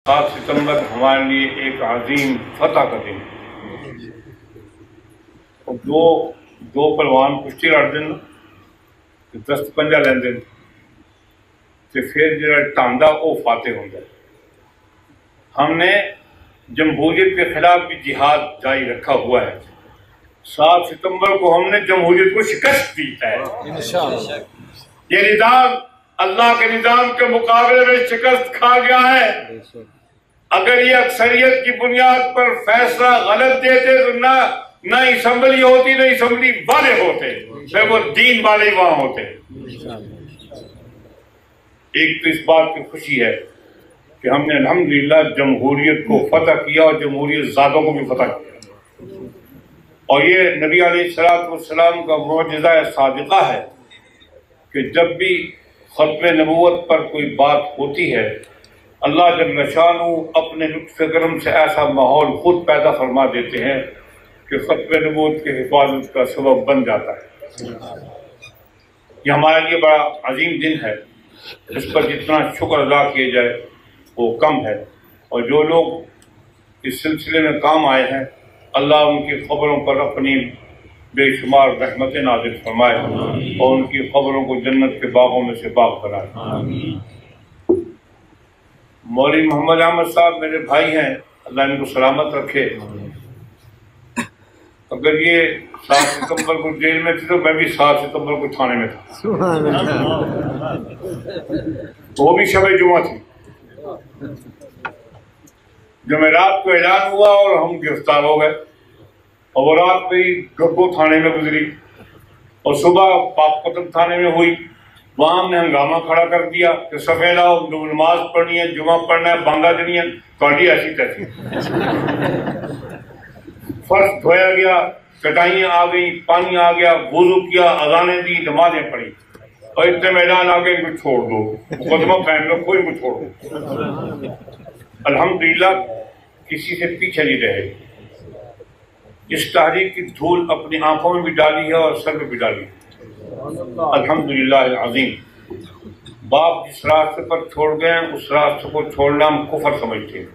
7 सितंबर हमारे लिए एक अजीम फतह का दिन है। और दो पहलवान कुश्ती लड़ते हैं तो 10 पंजा लेंदे तो फिर जो टांडा वो फाते होंगे। हमने जमहूरियत के खिलाफ भी जिहाद जारी रखा हुआ है। 7 सितंबर को हमने जमहूरियत को शिकस्त दी है। ये निजाम अल्लाह के निजाम के मुकाबले में शिकस्त खा गया है। अगर ये अक्सरियत की बुनियाद पर फैसला गलत देते तो ना असम्बली होती, ना असम्बली वाले होते, फिर वो दीन वाले वहां होते। एक तो इस बात की खुशी है कि हमने अल्हम्दुलिल्लाह जमहूरियत को फतह किया और जमहूरियत ज़ादों को भी फतह किया। और ये नबी अलैहिस्सलाम का मुअजिज़ा सादिक़ा है कि जब भी खत्म नबूवत पर कोई बात होती है, अल्लाह जल्ल शानहू अपने लुत्फ़ करम से ऐसा माहौल खुद पैदा फरमा देते हैं कि खत्म नबूवत की हिफाजत का सबब बन जाता है। यह हमारे लिए बड़ा अजीम दिन है। इस पर जितना शुक्र अदा किया जाए वो कम है। और जो लोग इस सिलसिले में काम आए हैं, अल्लाह उनकी खबरों पर अपनी बेशुमार रहमतें नाज़िल फरमाए और उनकी खबरों को जन्नत के बागों में से बाग बनाए। मौलवी मोहम्मद अहमद साहब मेरे भाई हैं, अल्लाह इनको सलामत रखे। अगर ये 7 सितंबर को जेल में थे तो मैं भी 7 सितंबर को थाने में था। वो भी शब जुमा थी। जमेरात को ऐलान हुआ और हम गिरफ्तार हो गए और वो रात मेरी गब्बो थाने में गुजरी और सुबह पाकपतन थाने में हुई। वहां हमने हंगामा खड़ा कर दिया कि सफेद आओ, नमाज पढ़नी है, जुमा पढ़ना है, बांगा देनी है। थोड़ी ऐसी तैसी फर्श धोया गया, चटाइयां आ गई, पानी आ गया, वुजू किया, अजानें दी, नमाजें पढ़ी और इतने मैदान आ गए इनको छोड़ दो, मुकदमा कायम लो, कोई को छोड़ दो। अल्हम्दुलिल्लाह किसी से पीछे नहीं रहे। इस तहरीक की धूल अपनी आंखों में भी डाली है और सर में भी डाली है। अल्हम्दुलिल्लाह अज़ीम। बाप जिस रास्ते पर छोड़ गए उस रास्ते को छोड़ना हम कुफर समझते हैं।